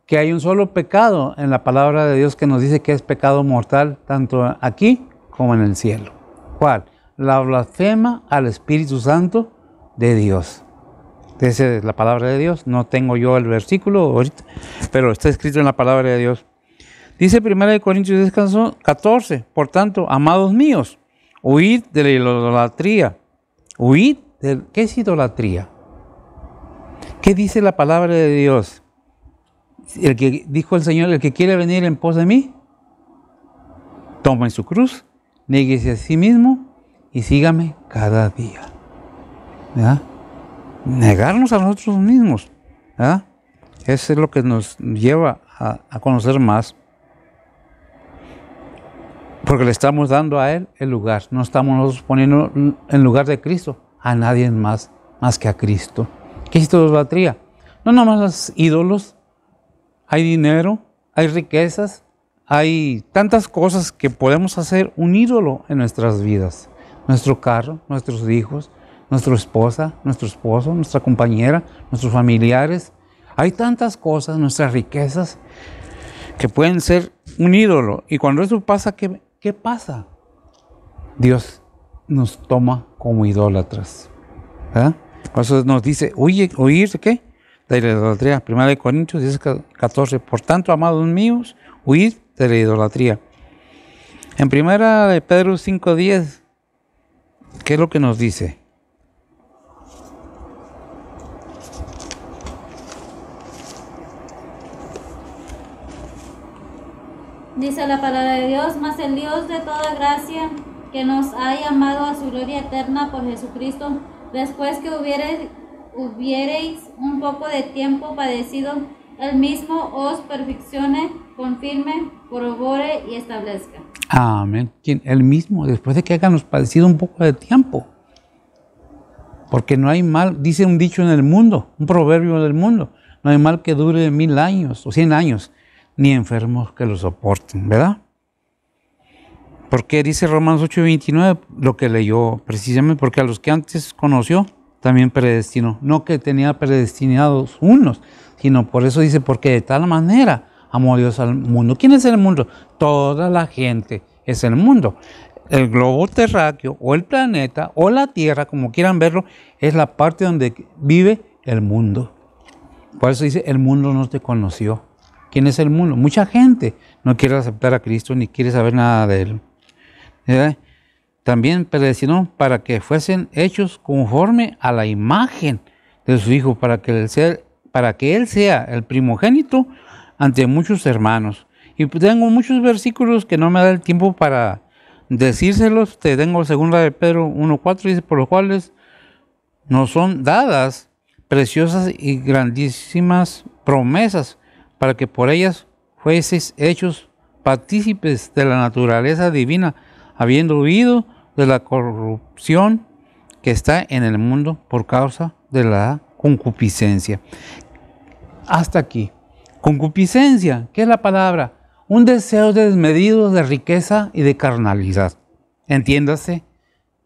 Que hay un solo pecado en la palabra de Dios que nos dice que es pecado mortal, tanto aquí como en el cielo. ¿Cuál? La blasfema al Espíritu Santo de Dios. Esa es la palabra de Dios. No tengo yo el versículo ahorita, pero está escrito en la palabra de Dios. Dice 1 Corintios 14, por tanto, amados míos, huid de la idolatría. Huid de... ¿Qué es idolatría? ¿Qué dice la palabra de Dios? El que dijo el Señor, el que quiere venir en pos de mí, tome su cruz, néguese a sí mismo y sígame cada día. ¿Verdad? Negarnos a nosotros mismos. ¿Verdad? Eso es lo que nos lleva a conocer más. Porque le estamos dando a Él el lugar. No estamos nosotros poniendo en lugar de Cristo a nadie más que a Cristo. ¿Qué es idolatría? No nomás los ídolos. Hay dinero, hay riquezas, hay tantas cosas que podemos hacer un ídolo en nuestras vidas. Nuestro carro, nuestros hijos, nuestra esposa, nuestro esposo, nuestra compañera, nuestros familiares. Hay tantas cosas, nuestras riquezas, que pueden ser un ídolo. Y cuando eso pasa, ¿qué pasa? Dios nos toma como idólatras. ¿Verdad? Por eso nos dice, huir de ¿qué? De la idolatría. 1 Corintios 10:14. Por tanto, amados míos, huid de la idolatría. En 1 de Pedro 5:10, ¿qué es lo que nos dice? Dice la palabra de Dios, mas el Dios de toda gracia, que nos ha llamado a su gloria eterna por Jesucristo, después que hubiereis un poco de tiempo padecido, Él mismo os perfeccione, confirme, corrobore y establezca. Amén. ¿Quién? Él mismo, después de que hayamos padecido un poco de tiempo. Porque no hay mal, dice un dicho en el mundo, un proverbio del mundo, no hay mal que dure 1000 años o 100 años, ni enfermos que lo soporten, ¿verdad? Porque dice Romanos 8:29, lo que leyó precisamente, porque a los que antes conoció, también predestinó. No que tenía predestinados unos, sino por eso dice, porque de tal manera amó Dios al mundo. ¿Quién es el mundo? Toda la gente es el mundo. El globo terráqueo o el planeta o la Tierra, como quieran verlo, es la parte donde vive el mundo. Por eso dice, el mundo no te conoció. ¿Quién es el mundo? Mucha gente no quiere aceptar a Cristo ni quiere saber nada de Él. ¿Verdad? También predestinó para que fuesen hechos conforme a la imagen de su Hijo, para que Él sea el primogénito ante muchos hermanos. Y tengo muchos versículos que no me da el tiempo para decírselos. Te tengo 2 de Pedro 1:4, dice, por los cuales nos son dadas preciosas y grandísimas promesas, para que por ellas fueseis hechos partícipes de la naturaleza divina, habiendo huido de la corrupción que está en el mundo por causa de la concupiscencia. Hasta aquí. Concupiscencia, ¿qué es la palabra? Un deseo desmedido de riqueza y de carnalidad. Entiéndase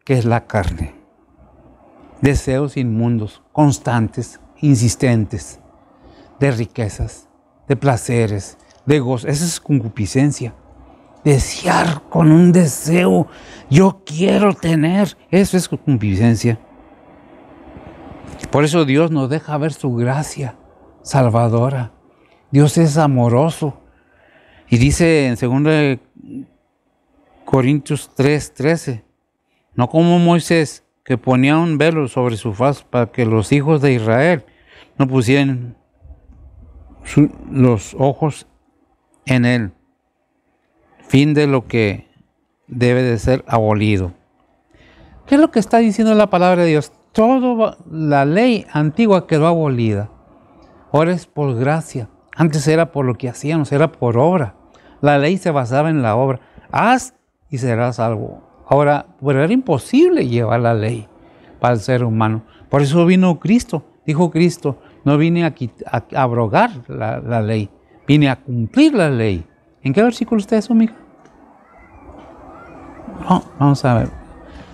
que es la carne. Deseos inmundos, constantes, insistentes, de riquezas, de placeres, de gozo. Esa es concupiscencia. Desear con un deseo, yo quiero tener, eso es concupiscencia. Por eso Dios nos deja ver su gracia salvadora. Dios es amoroso. Y dice en 2 Corintios 3:13, no como Moisés, que ponía un velo sobre su faz para que los hijos de Israel no pusieran los ojos en él. Fin de lo que debe de ser abolido. ¿Qué es lo que está diciendo la palabra de Dios? Toda la ley antigua quedó abolida. Ahora es por gracia. Antes era por lo que hacíamos, era por obra. La ley se basaba en la obra. Haz y serás salvo. Ahora, pues era imposible llevar la ley para el ser humano. Por eso vino Cristo. Dijo Cristo, no vine a abrogar la ley, vine a cumplir la ley. ¿En qué versículo está eso, amiga? No, vamos a ver.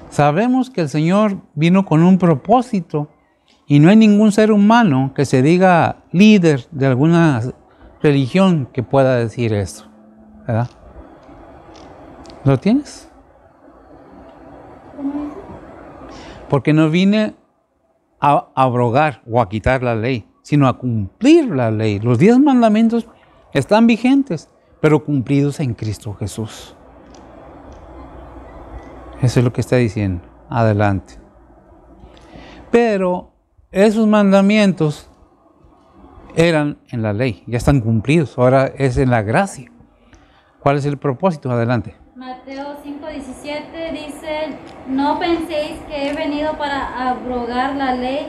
Sabemos que el Señor vino con un propósito y no hay ningún ser humano que se diga líder de alguna religión que pueda decir eso, ¿verdad? ¿Lo tienes? Porque no vine a abrogar o a quitar la ley, sino a cumplir la ley. Los 10 mandamientos están vigentes, pero cumplidos en Cristo Jesús. Eso es lo que está diciendo. Adelante. Pero esos mandamientos eran en la ley, ya están cumplidos, ahora es en la gracia. ¿Cuál es el propósito? Adelante. Mateo 5:17 dice, no penséis que he venido para abrogar la ley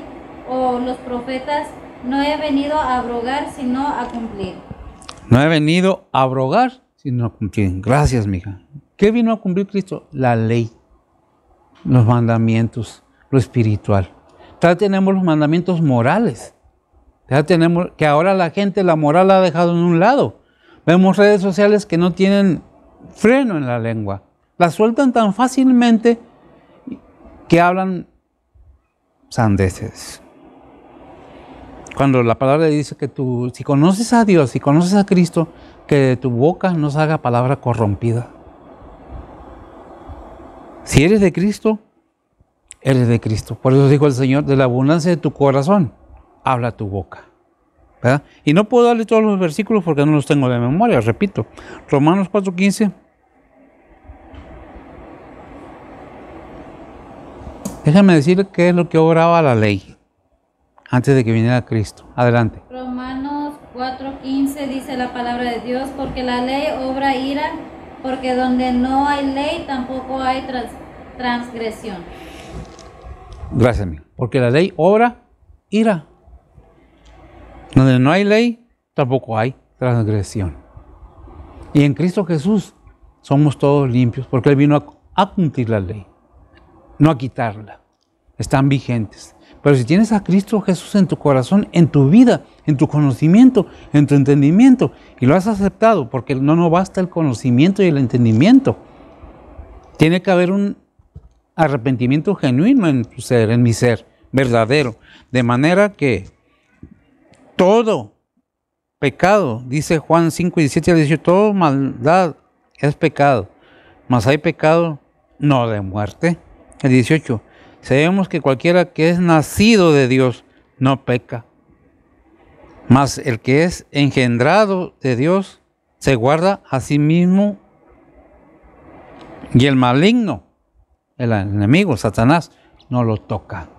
o los profetas, no he venido a abrogar sino a cumplir. No he venido a abrogar sino a cumplir. Gracias, mija. ¿Qué vino a cumplir Cristo? La ley, los mandamientos, lo espiritual. Ya tenemos los mandamientos morales. Ya tenemos que ahora la gente la moral la ha dejado en un lado. Vemos redes sociales que no tienen freno en la lengua. La sueltan tan fácilmente que hablan sandeces. Cuando la palabra dice que tú, si conoces a Dios, si conoces a Cristo, que de tu boca no salga palabra corrompida. Si eres de Cristo, eres de Cristo. Por eso dijo el Señor, de la abundancia de tu corazón, habla tu boca. ¿Verdad? Y no puedo darle todos los versículos porque no los tengo de memoria, repito. Romanos 4:15. Déjame decir qué es lo que obraba la ley antes de que viniera Cristo. Adelante. Romanos 4:15 dice la palabra de Dios, porque la ley obra ira, porque donde no hay ley tampoco hay transgresión. Gracias, amigo. Porque la ley obra ira. Donde no hay ley, tampoco hay transgresión. Y en Cristo Jesús somos todos limpios, porque Él vino a cumplir la ley, no a quitarla. Están vigentes. Pero si tienes a Cristo Jesús en tu corazón, en tu vida, en tu conocimiento, en tu entendimiento, y lo has aceptado, porque no basta el conocimiento y el entendimiento. Tiene que haber un arrepentimiento genuino en tu ser, en mi ser, verdadero. De manera que todo pecado, dice Juan 5, 17 al 18, toda maldad es pecado, mas hay pecado no de muerte. El 18, sabemos que cualquiera que es nacido de Dios no peca, mas el que es engendrado de Dios se guarda a sí mismo, y el maligno, el enemigo, Satanás, no lo toca.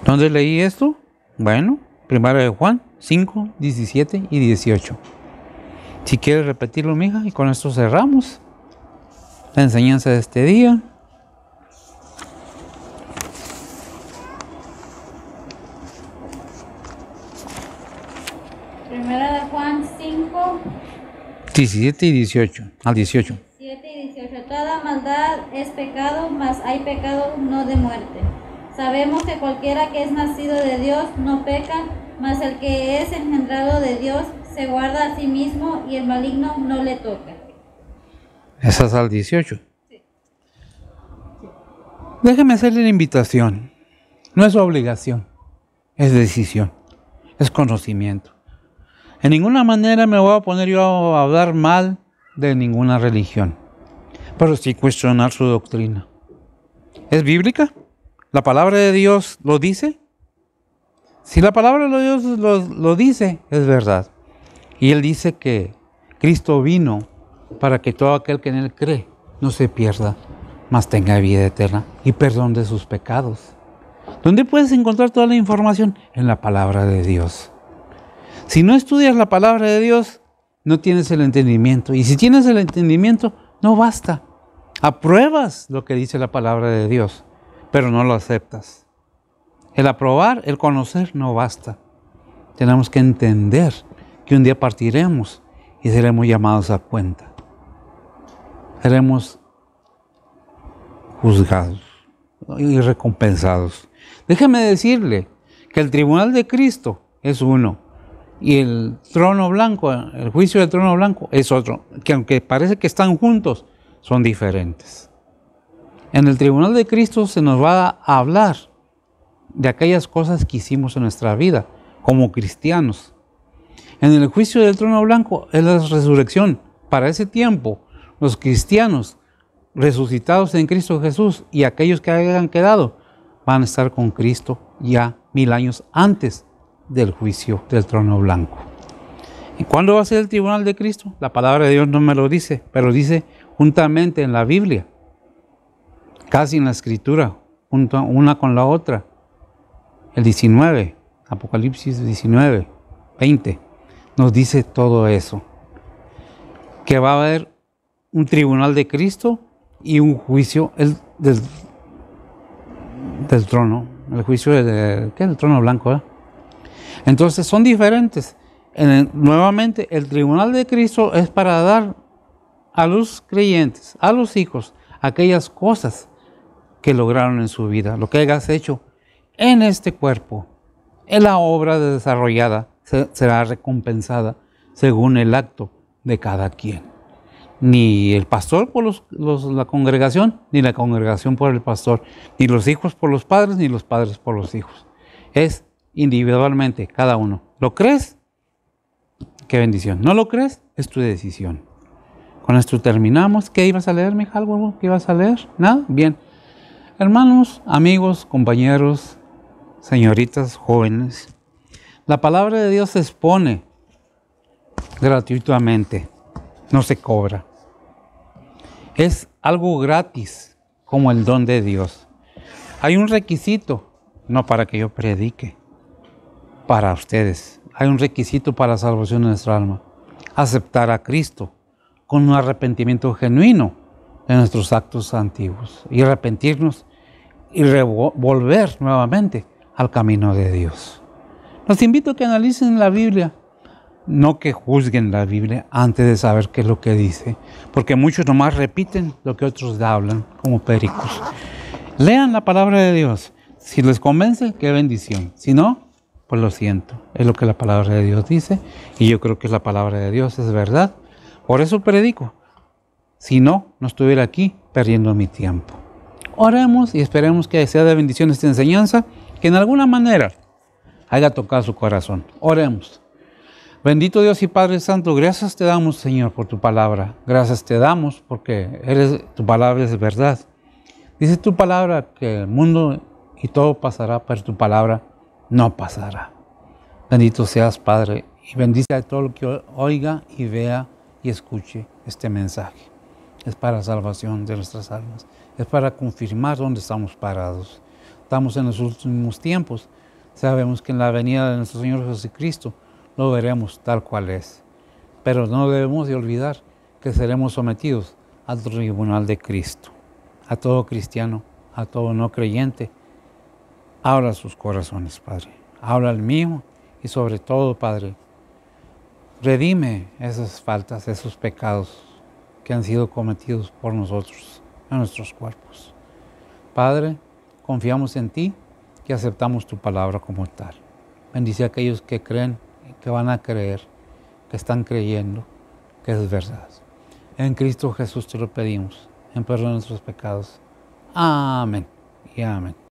¿Dónde leí esto? Bueno, 1 de Juan 5, 17 y 18. Si quieres repetirlo, mija, y con esto cerramos la enseñanza de este día. Primera de Juan 5, 17 y 18, al 18. 7 y 18. Toda maldad es pecado, mas hay pecado no de muerte. Sabemos que cualquiera que es nacido de Dios no peca, mas el que es engendrado de Dios se guarda a sí mismo y el maligno no le toca. Esa es al 18. Sí. Déjeme hacerle la invitación. No es obligación, es decisión, es conocimiento. En ninguna manera me voy a poner yo a hablar mal de ninguna religión, pero sí cuestionar su doctrina. ¿Es bíblica? ¿La palabra de Dios lo dice? Si la palabra de Dios lo dice, es verdad. Y Él dice que Cristo vino para que todo aquel que en Él cree no se pierda, mas tenga vida eterna y perdón de sus pecados. ¿Dónde puedes encontrar toda la información? En la palabra de Dios. Si no estudias la palabra de Dios, no tienes el entendimiento. Y si tienes el entendimiento, no basta. Apruebas lo que dice la palabra de Dios, pero no lo aceptas. El aprobar, el conocer, no basta. Tenemos que entender que un día partiremos y seremos llamados a cuenta. Seremos juzgados y recompensados. Déjeme decirle que el tribunal de Cristo es uno y el trono blanco, el juicio del trono blanco es otro, que aunque parece que están juntos, son diferentes. En el tribunal de Cristo se nos va a hablar de aquellas cosas que hicimos en nuestra vida como cristianos. En el juicio del trono blanco es la resurrección. Para ese tiempo, los cristianos resucitados en Cristo Jesús y aquellos que hayan quedado van a estar con Cristo ya 1000 años antes del juicio del trono blanco. ¿Y cuándo va a ser el tribunal de Cristo? La palabra de Dios no me lo dice, pero dice juntamente en la Biblia, casi en la Escritura, una con la otra. El 19, Apocalipsis 19, 20, nos dice todo eso. Que va a haber un tribunal de Cristo y un juicio del trono. El juicio del trono blanco, ¿eh? Entonces son diferentes. Nuevamente, el tribunal de Cristo es para dar a los creyentes, a los hijos, aquellas cosas que lograron en su vida, lo que hayas hecho en este cuerpo, en la obra desarrollada, será recompensada según el acto de cada quien. Ni el pastor por la congregación, ni la congregación por el pastor, ni los hijos por los padres, ni los padres por los hijos. Es individualmente, cada uno. ¿Lo crees? ¡Qué bendición! ¿No lo crees? Es tu decisión. Con esto terminamos. ¿Qué ibas a leer, mija? ¿Algo que ibas a leer? ¿Nada? Bien. Hermanos, amigos, compañeros, señoritas, jóvenes, la palabra de Dios se expone gratuitamente. No se cobra. Es algo gratis, como el don de Dios. Hay un requisito, no para que yo predique, para ustedes. Hay un requisito para la salvación de nuestra alma. Aceptar a Cristo con un arrepentimiento genuino de nuestros actos antiguos y arrepentirnos y volver nuevamente al camino de Dios. Los invito a que analicen la Biblia, no que juzguen la Biblia antes de saber qué es lo que dice, porque muchos nomás repiten lo que otros hablan como pericos. Lean la palabra de Dios. Si les convence, qué bendición. Si no, pues lo siento. Es lo que la palabra de Dios dice y yo creo que la palabra de Dios es verdad. Por eso predico. Si no, no estuviera aquí perdiendo mi tiempo. Oremos y esperemos que sea de bendición esta enseñanza que en alguna manera haya tocado su corazón. Oremos. Bendito Dios y Padre Santo, gracias te damos, Señor, por tu palabra. Gracias te damos porque tu palabra es verdad. Dice tu palabra que el mundo y todo pasará, pero tu palabra no pasará. Bendito seas, Padre, y bendice a todo lo que oiga y vea y escuche este mensaje. Es para salvación de nuestras almas. Es para confirmar dónde estamos parados. Estamos en los últimos tiempos. Sabemos que en la venida de nuestro Señor Jesucristo lo veremos tal cual es. Pero no debemos de olvidar que seremos sometidos al tribunal de Cristo. A todo cristiano, a todo no creyente, habla sus corazones, Padre. Habla el mío y sobre todo, Padre, redime esas faltas, esos pecados que han sido cometidos por nosotros en nuestros cuerpos. Padre, confiamos en ti y aceptamos tu palabra como tal. Bendice a aquellos que creen, que van a creer, que están creyendo que es verdad. En Cristo Jesús te lo pedimos, en perdón de nuestros pecados. Amén y amén.